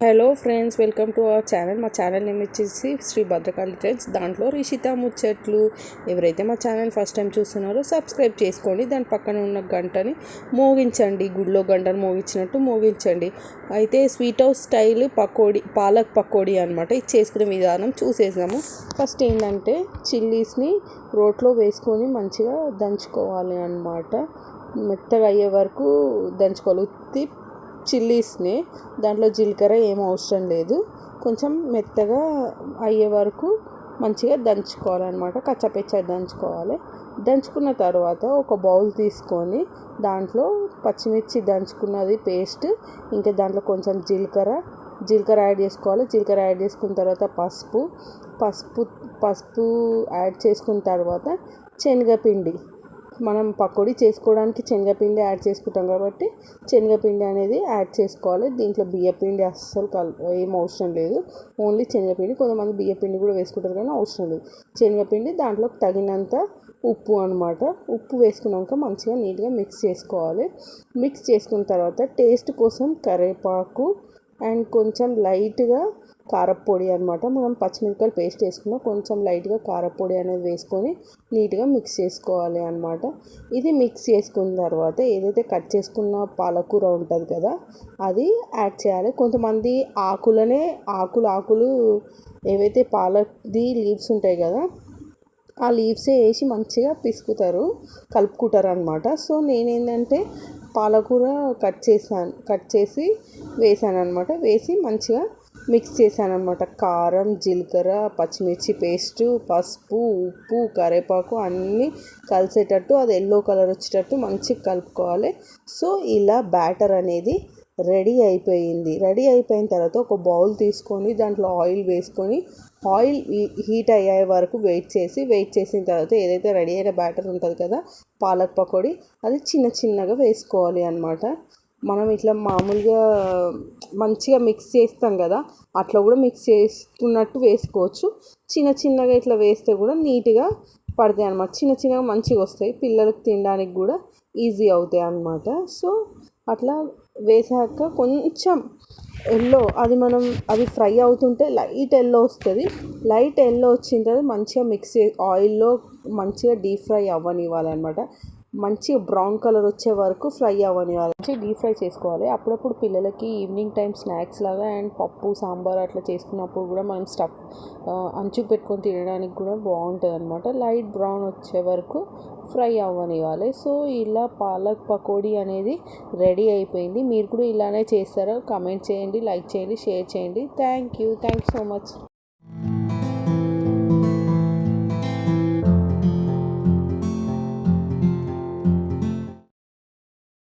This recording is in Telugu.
Hello friends, welcome to our channel. మా ఛానల్ నేమ్ వచ్చేసి శ్రీ భద్రకాళి ట్రెండ్స్. దాంట్లో రిషిత ముచ్చట్లు. ఎవరైతే మా ఛానల్ ఫస్ట్ టైం చూస్తున్నారో సబ్స్క్రైబ్ చేసుకోండి. దాని పక్కన ఉన్న గంటని మోగించండి, గుడిలో గంటను మోగించినట్టు మోగించండి. అయితే sweet house style pakodi, palak pakodi అనమాట. ఇది చేసుకునే విధానం చూసేసాము. ఫస్ట్ ఏంటంటే చిల్లీస్ని రోట్లో వేసుకొని మంచిగా దంచుకోవాలి అన్నమాట. మెత్తగా అయ్యే వరకు దంచుకోవాలి. ఉత్తి చిల్లీస్ని, దాంట్లో జీలకర్ర ఏం అవసరం లేదు, కొంచెం మెత్తగా అయ్యే వరకు మంచిగా దంచుకోవాలన్నమాట. కచ్చపెచ్చ దంచుకోవాలి. దంచుకున్న తర్వాత ఒక బౌల్ తీసుకొని దాంట్లో పచ్చిమిర్చి దంచుకున్నది పేస్ట్, ఇంకా దాంట్లో కొంచెం జీలకర్ర యాడ్ చేసుకోవాలి. జీలకర్ర యాడ్ చేసుకున్న తర్వాత పసుపు యాడ్ చేసుకున్న తర్వాత శనగపిండి, మనం పకోడీ చేసుకోవడానికి శనగపిండి యాడ్ చేసుకుంటాం కాబట్టి శనగపిండి అనేది యాడ్ చేసుకోవాలి. దీంట్లో బియ్యపిండి అస్సలు ఏం అవసరం లేదు, ఓన్లీ శనగపిండి. కొంతమంది బియ్యపిండి కూడా వేసుకుంటారు కానీ అవసరం లేదు. శనగపిండి, దాంట్లో తగినంత ఉప్పు అనమాట. ఉప్పు వేసుకున్నాక మంచిగా నీట్గా మిక్స్ చేసుకోవాలి. మిక్స్ చేసుకున్న తర్వాత టేస్ట్ కోసం కరివేపాకు అండ్ కొంచెం లైట్గా కారపొడి అనమాట. మనం పచ్చిమిరపకాయలు పేస్ట్ వేసుకున్నాం, కొంచెం లైట్గా కారపొడి అనేది వేసుకొని నీట్గా మిక్స్ చేసుకోవాలి అనమాట. ఇది మిక్స్ చేసుకున్న తర్వాత ఏదైతే కట్ చేసుకున్న పాలకూర ఉంటుంది కదా, అది యాడ్ చేయాలి. కొంతమంది ఆకులు ఏవైతే పాలది లీవ్స్ ఉంటాయి కదా, ఆ లీవ్సే వేసి మంచిగా కలుపుకుంటారు అనమాట. సో నేనేంటంటే పాలకూర కట్ చేసి వేసాను అనమాట. వేసి మంచిగా మిక్స్ చేశాను అనమాట. కారం, జీలకర్ర, పచ్చిమిర్చి పేస్టు, పసుపు, ఉప్పు, కరివేపాకు అన్నీ కలిసేటట్టు, అది ఎల్లో కలర్ వచ్చేటట్టు మంచిగా కలుపుకోవాలి. సో ఇలా బ్యాటర్ అనేది రెడీ అయిపోయింది. రెడీ అయిపోయిన తర్వాత ఒక బౌల్ తీసుకొని దాంట్లో ఆయిల్ వేసుకొని ఆయిల్ హీట్ అయ్యే వరకు వెయిట్ చేసిన తర్వాత ఏదైతే రెడీ అయిన బ్యాటర్ ఉంటుంది కదా పాలక్ పకోడీ, అది చిన్నగా వేసుకోవాలి అన్నమాట. మనం ఇట్లా మామూలుగా మంచిగా మిక్స్ చేస్తాం కదా, అట్లా కూడా మిక్స్ చేసుకున్నట్టు వేసుకోవచ్చు. చిన్నగా ఇట్లా వేస్తే కూడా నీట్గా పడతాయి అన్నమాట. చిన్నగా మంచిగా వస్తాయి, పిల్లలకి తినడానికి కూడా ఈజీ అవుతాయి అన్నమాట. సో అట్లా వేసాక కొంచెం అది ఫ్రై అవుతుంటే లైట్ ఎల్లో వస్తుంది. లైట్ ఎల్లో వచ్చిన తర్వాత మంచిగా ఆయిల్లో మంచిగా డీప్ ఫ్రై అవ్వనివ్వాలన్నమాట. మంచిగా బ్రౌన్ కలర్ వచ్చే వరకు ఫ్రై అవ్వనివ్వాలి, మంచిగా డీప్ ఫ్రై చేసుకోవాలి. అప్పుడప్పుడు పిల్లలకి ఈవినింగ్ టైం స్నాక్స్ లాగా అండ్ పప్పు సాంబార్ అట్లా చేసుకున్నప్పుడు కూడా మనం అంచుకు పెట్టుకొని తినడానికి కూడా బాగుంటుంది అనమాట. లైట్ బ్రౌన్ వచ్చే వరకు ఫ్రై అవ్వనివ్వాలి. సో ఇలా పాలక్ పకోడీ అనేది రెడీ అయిపోయింది. మీరు కూడా ఇలానే చేస్తారో కామెంట్ చేయండి, లైక్ చేయండి, షేర్ చేయండి. Thank you so much.